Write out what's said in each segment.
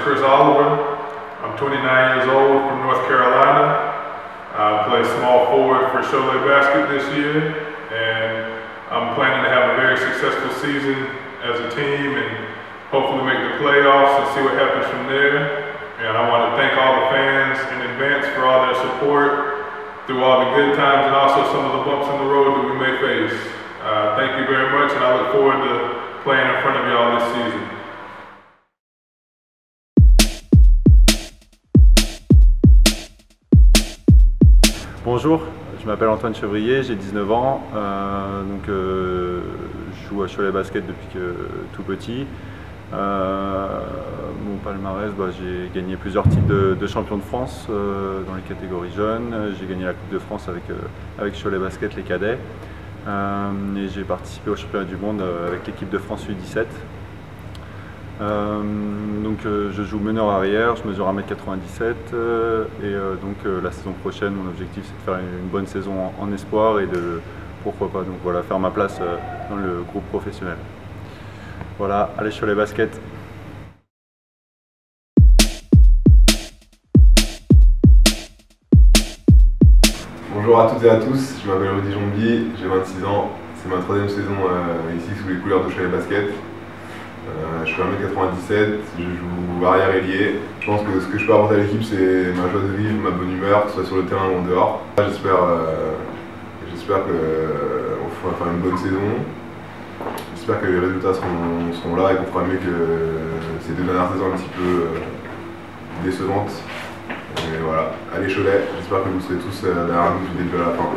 Chris Oliver. I'm 29 years old from North Carolina. I play small forward for Cholet Basket this year, and I'm planning to have a very successful season as a team and hopefully make the playoffs and see what happens from there. And I want to thank all the fans in advance for all their support through all the good times and also some of the bumps in the road that we may face. Thank you very much, and I look forward to playing in front of y'all this season. Bonjour, je m'appelle Antoine Chevrier, j'ai 19 ans, je joue à Cholet Basket depuis tout petit. Mon palmarès, j'ai gagné plusieurs titres de champion de France dans les catégories jeunes. J'ai gagné la Coupe de France avec Cholet Basket, les cadets. Et j'ai participé au championnat du monde avec l'équipe de France U17. Je joue meneur arrière, je mesure 1m97 la saison prochaine, mon objectif c'est de faire une bonne saison en espoir et de, pourquoi pas, faire ma place dans le groupe professionnel. Voilà, allez Cholet Basket. Bonjour à toutes et à tous, je m'appelle Rudy Jombi, j'ai 26 ans, c'est ma troisième saison ici sous les couleurs de Cholet Basket. Je suis 1m97, je joue arrière ailier. Je pense que ce que je peux apporter à l'équipe, c'est ma joie de vivre, ma bonne humeur, que ce soit sur le terrain ou en dehors. J'espère qu'on fera une bonne saison. J'espère que les résultats seront là et qu'on fera mieux que ces deux dernières saisons un petit peu décevantes. Et voilà, allez Cholet, j'espère que vous serez tous derrière nous du début à la fin.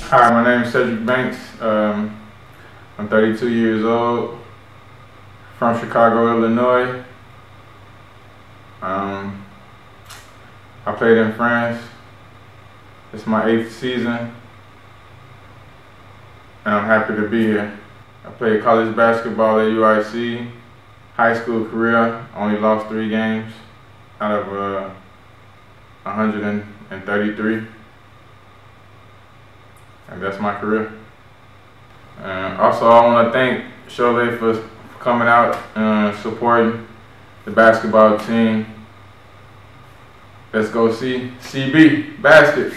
Hi, my name is Cedric Banks. I'm 32 years old, from Chicago, Illinois. I played in France. It's my 8th season, and I'm happy to be here. I played college basketball at UIC. High school career, only lost 3 games out of 133. And that's my career. Also, I want to thank Cholet for coming out and supporting the basketball team. Let's go see CB Basket.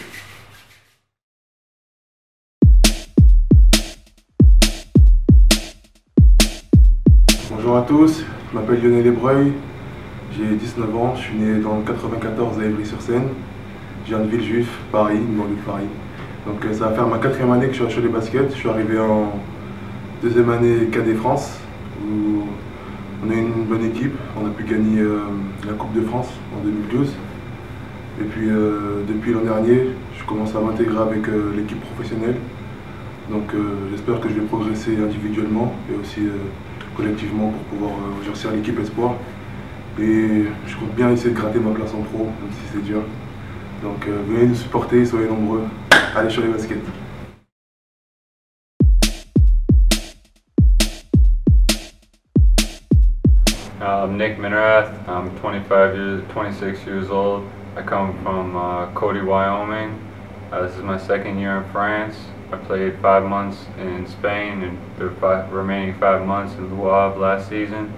Bonjour à tous, je m'appelle Lionel Ebreuil, j'ai 19 ans, je suis né dans le 94 à Ivry-sur-Seine. Je viens de Villejuif, Paris, banlieue de Paris. Donc ça va faire ma 4e année que je suis à Cholet Basket. Je suis arrivé en 2e année Cadet France, où on a une bonne équipe. On a pu gagner la Coupe de France en 2012. Et puis depuis l'an dernier, je commence à m'intégrer avec l'équipe professionnelle. Donc j'espère que je vais progresser individuellement et aussi collectivement pour pouvoir exercer l'équipe espoir. Et je compte bien essayer de gratter ma place en pro, même si c'est dur. Donc venez nous supporter, soyez nombreux. Allez Cholet Basket. I'm Nick Minerath. I'm 26 years old. I come from Cody, Wyoming. This is my 2nd year in France. I played 5 months in Spain and the remaining 5 months in Le Havre last season.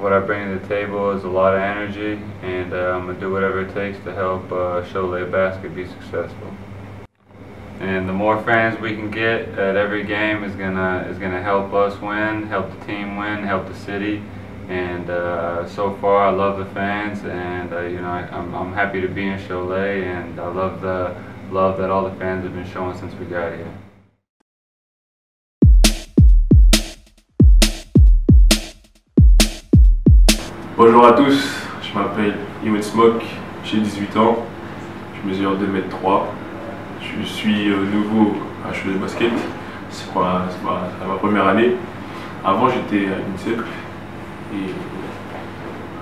What I bring to the table is a lot of energy, and I'm going to do whatever it takes to help Cholet Basket be successful. And the more fans we can get at every game is gonna help us win, help the team win, help the city. And so far, I love the fans, and I'm happy to be in Cholet, and I love the love that all the fans have been showing since we got here. Bonjour à tous, je m'appelle Iwet Smoke, j'ai 18 ans, je mesure 2m3, je suis nouveau à Cholet Basket, c'est ma première année. Avant j'étais à l'INSEP et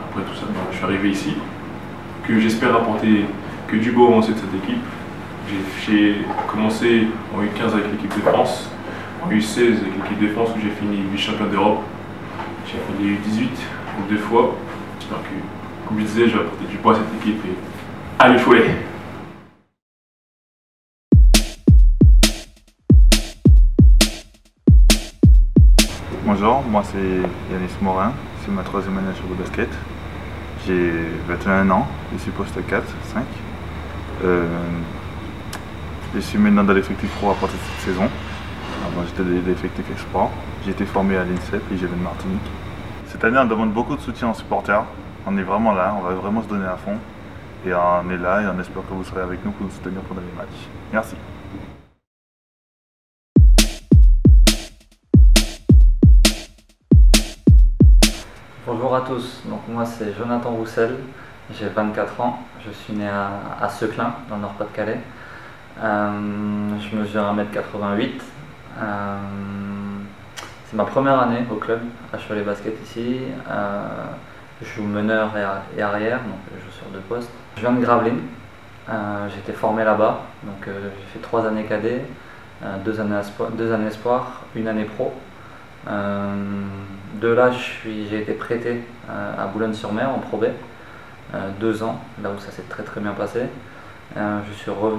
après tout ça je suis arrivé ici, que j'espère apporter que du beau au sein de cette équipe. J'ai commencé en U15 avec l'équipe de France, en U16 avec l'équipe de France où j'ai fini vice-champion d'Europe, j'ai fait les U18 2 fois. J'espère que, comme je disais, je vais apporter du poids à cette équipe et allez Cholet! Bonjour, moi c'est Yanis Morin, c'est ma 3e année sur le basket. J'ai 21 ans, je suis poste 4, 5. Je suis maintenant dans l'effectif pro à partir de cette saison. Avant j'étais dans l'effectif export. J'ai été formé à l'INSEP et j'ai venu de Martinique. Cette année on demande beaucoup de soutien aux supporters. On est vraiment là, on va vraiment se donner à fond. Et on est là et on espère que vous serez avec nous pour nous soutenir pendant les matchs. Merci. Bonjour à tous, donc moi c'est Jonathan Roussel, j'ai 24 ans, je suis né à Seclin, dans le Nord-Pas-de-Calais. Je mesure 1m88. C'est ma première année au club, à Cholet Basket ici. Je joue meneur et arrière, donc je joue sur 2 postes. Je viens de Gravelines, j'ai été formé là-bas, donc j'ai fait 3 années cadet, 2 années espoir, 1 année pro. De là, j'ai été prêté à Boulogne-sur-Mer en Pro B, 2 ans, là où ça s'est très bien passé.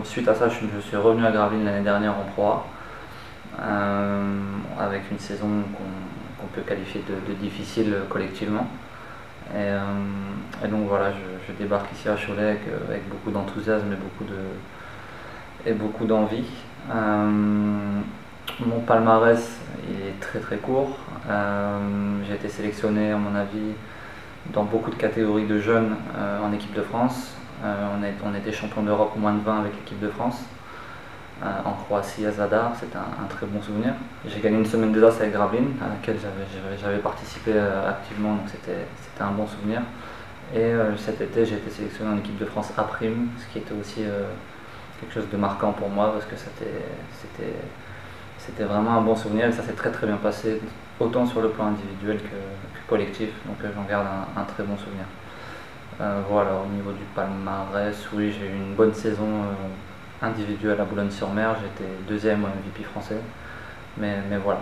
Suite à ça, je suis revenu à Gravelines l'année dernière en Pro A, avec une saison qu'on peut qualifier de difficile collectivement. Et donc voilà, je débarque ici à Cholet avec beaucoup d'enthousiasme et beaucoup d'envie. Mon palmarès il est très court. J'ai été sélectionné à mon avis dans beaucoup de catégories de jeunes en équipe de France. On était champion d'Europe moins de 20 avec l'équipe de France. En Croatie à Zadar, c'était un très bon souvenir. J'ai gagné une semaine des As avec Gravelines à laquelle j'avais participé activement, donc c'était un bon souvenir. Et cet été j'ai été sélectionné en équipe de France A', ce qui était aussi quelque chose de marquant pour moi parce que c'était vraiment un bon souvenir et ça s'est très bien passé, autant sur le plan individuel que collectif, donc j'en garde un très bon souvenir. Voilà, au niveau du palmarès, oui, j'ai eu une bonne saison individuelle à Boulogne-sur-Mer, j'étais 2e MVP français, mais voilà,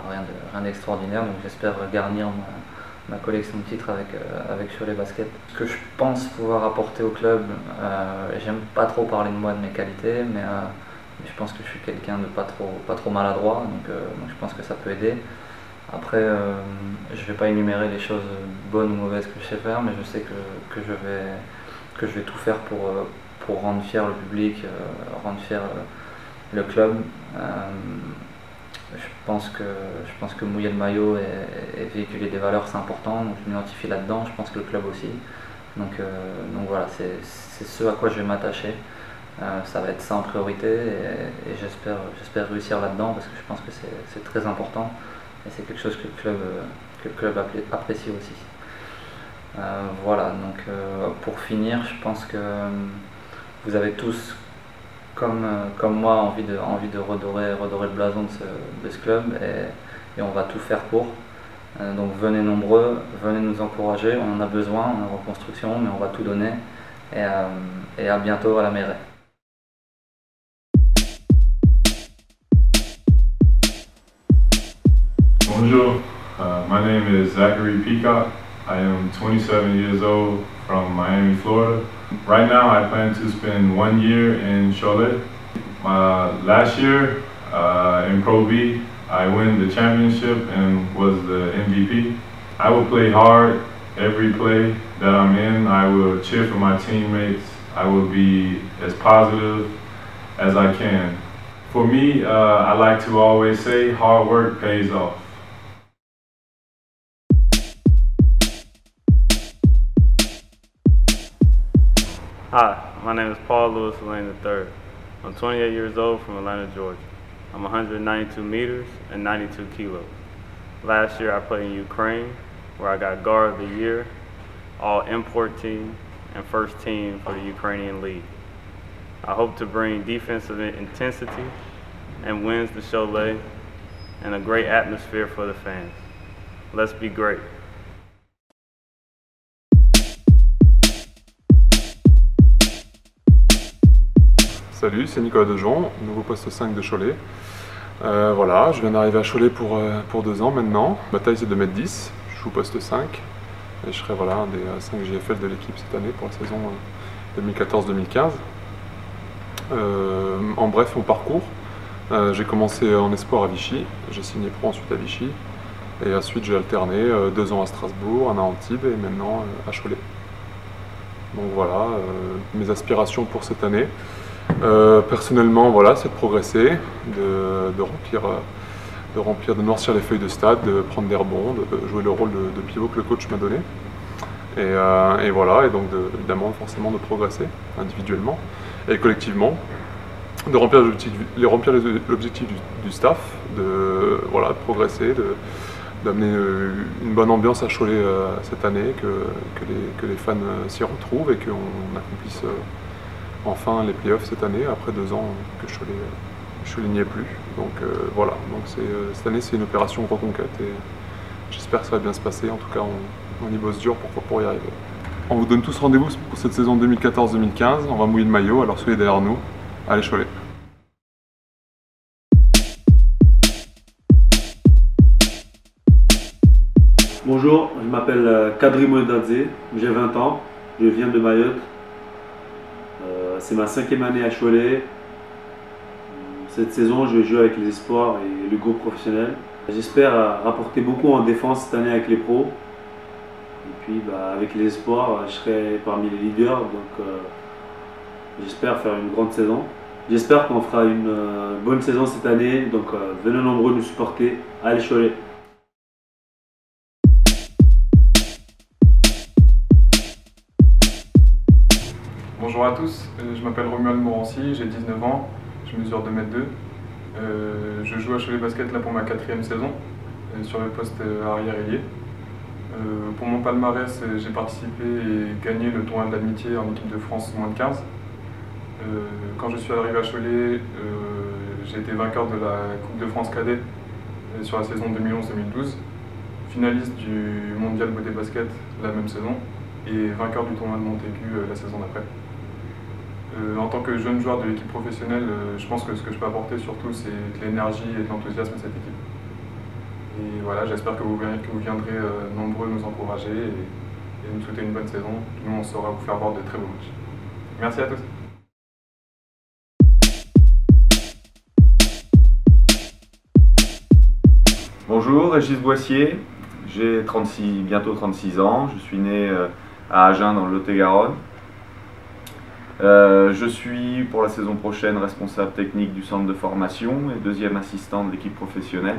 rien d'extraordinaire, donc j'espère garnir ma collection de titres avec Cholet Basket. Ce que je pense pouvoir apporter au club, j'aime pas trop parler de moi, de mes qualités, mais je pense que je suis quelqu'un de pas trop maladroit, donc je pense que ça peut aider. Après, je ne vais pas énumérer les choses bonnes ou mauvaises que je sais faire, mais je sais que je vais tout faire pour rendre fier le public, rendre fier le club. Je pense que mouiller le maillot et véhiculer des valeurs c'est important, donc je m'identifie là-dedans, je pense que le club aussi. Donc voilà, c'est ce à quoi je vais m'attacher. Ça va être ça en priorité et j'espère réussir là-dedans parce que je pense que c'est très important et c'est quelque chose que le club apprécie aussi. Voilà, donc pour finir, je pense que vous avez tous, comme moi, envie de redorer le blason de ce club et on va tout faire pour. Donc venez nombreux, venez nous encourager, on en a besoin, on est en reconstruction, mais on va tout donner et à bientôt à la mairie. Bonjour, my name is Zachary Peacock. I am 27 years old from Miami, Florida. Right now I plan to spend 1 year in Cholet. Last year in Pro B, I won the championship and was the MVP. I will play hard every play that I'm in. I will cheer for my teammates. I will be as positive as I can. For me, I like to always say hard work pays off. Hi, my name is Paul Lewis Lane III. I'm 28 years old from Atlanta, Georgia. I'm 192 meters and 92 kilos. Last year I played in Ukraine, where I got guard of the year, all import team, and first team for the Ukrainian league. I hope to bring defensive intensity and wins to Cholet and a great atmosphere for the fans. Let's be great. Salut, c'est Nicolas Dejon, nouveau poste 5 de Cholet. Voilà, je viens d'arriver à Cholet pour 2 ans maintenant. Ma taille c'est 2m10, je joue poste 5. Et je serai voilà, un des 5 GFL de l'équipe cette année pour la saison 2014-2015. En bref, mon parcours, j'ai commencé en espoir à Vichy, j'ai signé pro ensuite à Vichy. Et ensuite j'ai alterné 2 ans à Strasbourg, 1 an à Antibes et maintenant à Cholet. Donc voilà, mes aspirations pour cette année. Personnellement, voilà, c'est de progresser, de noircir les feuilles de stade, de prendre des rebonds, de jouer le rôle de pivot que le coach m'a donné. Et voilà, et donc évidemment forcément de progresser individuellement et collectivement, de remplir l'objectif du staff, de progresser, d'amener une bonne ambiance à Cholet cette année, que les fans s'y retrouvent et qu'on accomplisse enfin les playoffs cette année, après 2 ans que Cholet n'y est plus. Donc voilà, donc cette année c'est une opération reconquête et j'espère que ça va bien se passer. En tout cas, on y bosse dur pour y arriver. On vous donne tous rendez-vous pour cette saison 2014-2015, on va mouiller le maillot, alors soyez derrière nous. Allez Cholet! Bonjour, je m'appelle Kadri Moendadze, j'ai 20 ans, je viens de Mayotte. C'est ma 5e année à Cholet. Cette saison, je vais jouer avec les espoirs et le groupe professionnel. J'espère rapporter beaucoup en défense cette année avec les pros. Et puis avec les espoirs, je serai parmi les leaders, donc j'espère faire une grande saison. J'espère qu'on fera une bonne saison cette année, donc venez nombreux nous supporter. Allez Cholet! Bonjour à tous, je m'appelle Romuald Morancy, j'ai 19 ans, je mesure 2,2 m. Je joue à Cholet Basket là pour ma 4e saison, sur le poste arrière-ailier. Pour mon palmarès, j'ai participé et gagné le tournoi de l'amitié en équipe de France moins de 15. Quand je suis arrivé à Cholet, j'ai été vainqueur de la Coupe de France cadet sur la saison 2011-2012, finaliste du mondial Beauté Basket la même saison et vainqueur du tournoi de Montaigu la saison d'après. En tant que jeune joueur de l'équipe professionnelle, je pense que ce que je peux apporter surtout, c'est de l'énergie et de l'enthousiasme à cette équipe. Et voilà, j'espère que vous viendrez nombreux nous encourager et nous souhaiter une bonne saison. Nous, on saura vous faire voir de très beaux matchs. Merci à tous. Bonjour, Régis Boissier, j'ai bientôt 36 ans, je suis né à Agen dans le Lot-et-Garonne. Je suis pour la saison prochaine responsable technique du centre de formation et 2e assistant de l'équipe professionnelle.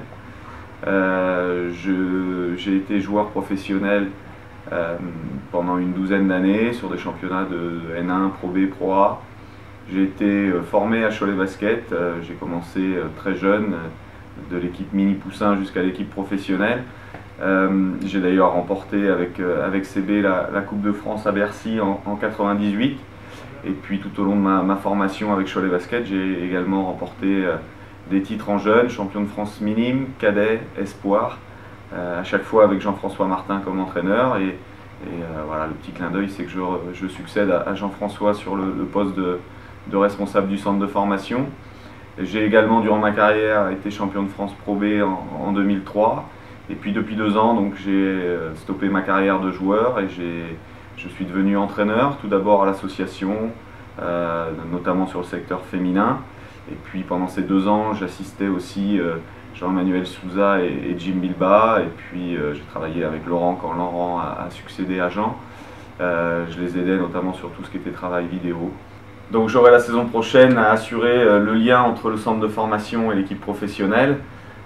J'ai été joueur professionnel pendant une 12aine d'années sur des championnats de N1, Pro B, Pro A. J'ai été formé à Cholet Basket, j'ai commencé très jeune, de l'équipe mini poussin jusqu'à l'équipe professionnelle. J'ai d'ailleurs remporté avec CB la Coupe de France à Bercy en 98. Et puis tout au long de ma formation avec Cholet Basket, j'ai également remporté des titres en jeunes, champion de France minime, cadet, espoir, à chaque fois avec Jean-François Martin comme entraîneur. Et voilà, le petit clin d'œil, c'est que je succède à Jean-François sur le poste de responsable du centre de formation. J'ai également, durant ma carrière, été champion de France Pro B en 2003. Et puis depuis 2 ans, donc j'ai stoppé ma carrière de joueur et je suis devenu entraîneur, tout d'abord à l'association, notamment sur le secteur féminin. Et puis pendant ces 2 ans, j'assistais aussi Jean-Emmanuel Souza et Jim Bilba. Et puis j'ai travaillé avec Laurent quand Laurent a succédé à Jean. Je les aidais notamment sur tout ce qui était travail vidéo. Donc j'aurai la saison prochaine à assurer le lien entre le centre de formation et l'équipe professionnelle,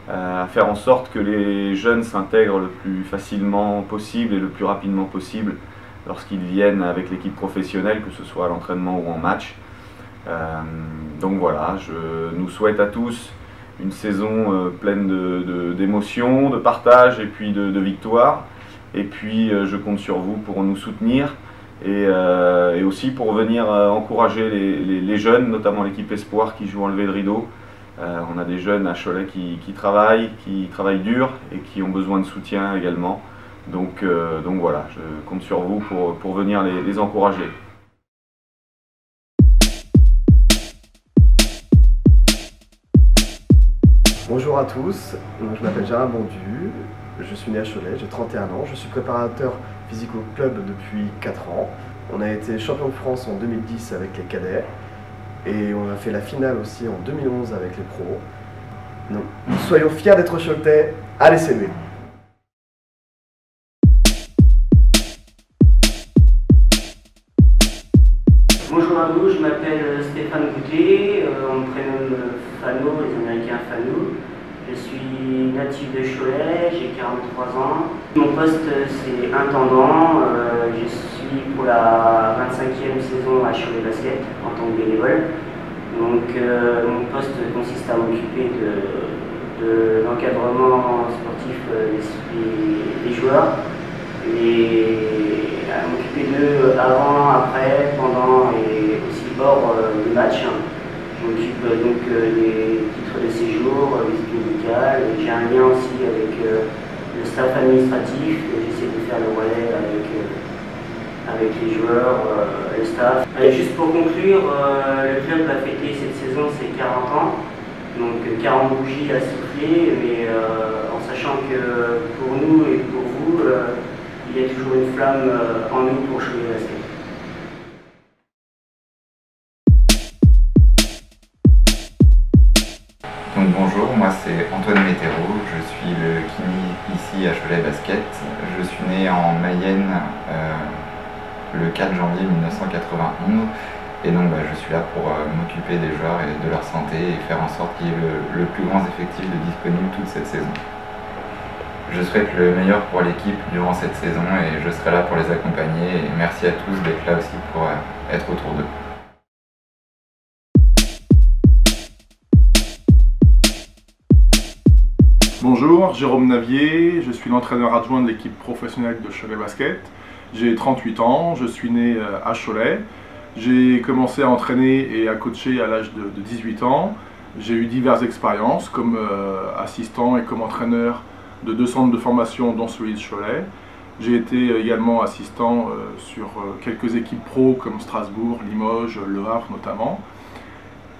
à faire en sorte que les jeunes s'intègrent le plus facilement possible et le plus rapidement possible lorsqu'ils viennent avec l'équipe professionnelle, que ce soit à l'entraînement ou en match. Donc voilà, je nous souhaite à tous une saison pleine d'émotions, de partage et puis de victoires. Et puis je compte sur vous pour nous soutenir et aussi pour venir encourager les jeunes, notamment l'équipe Espoir qui joue en levée de rideau. On a des jeunes à Cholet qui travaillent dur et qui ont besoin de soutien également. Donc voilà, je compte sur vous pour venir les encourager. Bonjour à tous, je m'appelle Gérard Bondu, je suis né à Cholet, j'ai 31 ans, je suis préparateur physique au club depuis 4 ans. On a été champion de France en 2010 avec les cadets et on a fait la finale aussi en 2011 avec les pros. Donc, soyons fiers d'être Choletais, allez CB! les Américains Fanou. Je suis natif de Cholet, j'ai 43 ans. Mon poste c'est intendant, je suis pour la 25e saison à Cholet Basket en tant que bénévole. Donc mon poste consiste à m'occuper de l'encadrement sportif des joueurs et à m'occuper d'eux avant, après, pendant et aussi hors du match. Je m'occupe donc des titres de séjour, visite médicale. J'ai un lien aussi avec le staff administratif. J'essaie de faire le relais avec les joueurs, le staff. Et juste pour conclure, le club va fêter cette saison ses 40 ans. Donc 40 bougies à souffler, mais en sachant que pour nous et pour vous, il y a toujours une flamme en nous pour Cholet Basket. Donc bonjour, moi c'est Antoine Météro, je suis le Kini ici à Cholet Basket. Je suis né en Mayenne le 4 janvier 1991 et donc je suis là pour m'occuper des joueurs et de leur santé et faire en sorte qu'il y ait le plus grand effectif de disponible toute cette saison. Je souhaite le meilleur pour l'équipe durant cette saison et je serai là pour les accompagner et merci à tous d'être là aussi pour être autour d'eux. Bonjour, Jérôme Navier, je suis l'entraîneur adjoint de l'équipe professionnelle de Cholet Basket. J'ai 38 ans, je suis né à Cholet. J'ai commencé à entraîner et à coacher à l'âge de 18 ans. J'ai eu diverses expériences comme assistant et comme entraîneur de 2 centres de formation dont celui de Cholet. J'ai été également assistant sur quelques équipes pro comme Strasbourg, Limoges, Le Havre notamment.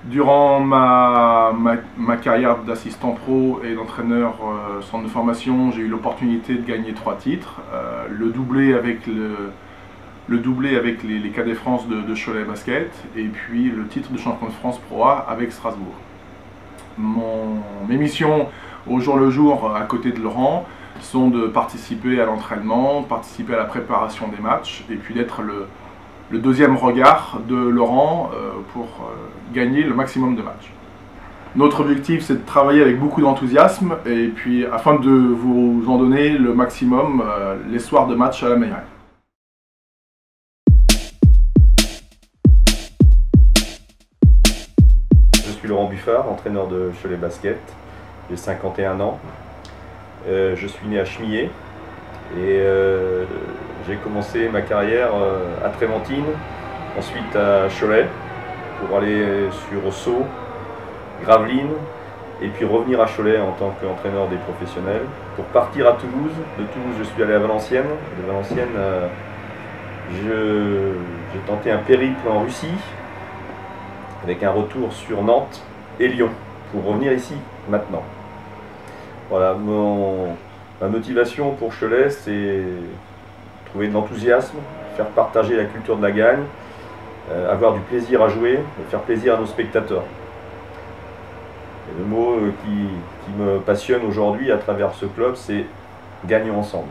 Durant ma carrière d'assistant pro et d'entraîneur centre de formation, j'ai eu l'opportunité de gagner 3 titres. Le doublé avec les Cadets France de Cholet Basket et puis le titre de champion de France Pro A avec Strasbourg. Mes missions au jour le jour à côté de Laurent sont de participer à l'entraînement, participer à la préparation des matchs et puis d'être le deuxième regard de Laurent pour gagner le maximum de matchs. Notre objectif c'est de travailler avec beaucoup d'enthousiasme et puis afin de vous en donner le maximum les soirs de match à la meilleure. Je suis Laurent Buffard, entraîneur de Cholet Basket, j'ai 51 ans. Je suis né à Chemillé et j'ai commencé ma carrière à Trémentine, ensuite à Cholet pour aller sur Sceaux, Gravelines et puis revenir à Cholet en tant qu'entraîneur des professionnels pour partir à Toulouse. De Toulouse je suis allé à Valenciennes. De Valenciennes j'ai tenté un périple en Russie avec un retour sur Nantes et Lyon pour revenir ici maintenant. Voilà, ma motivation pour Cholet c'est trouver de l'enthousiasme, faire partager la culture de la gagne, avoir du plaisir à jouer et faire plaisir à nos spectateurs. Et le mot qui me passionne aujourd'hui à travers ce club, c'est « gagnons ensemble ».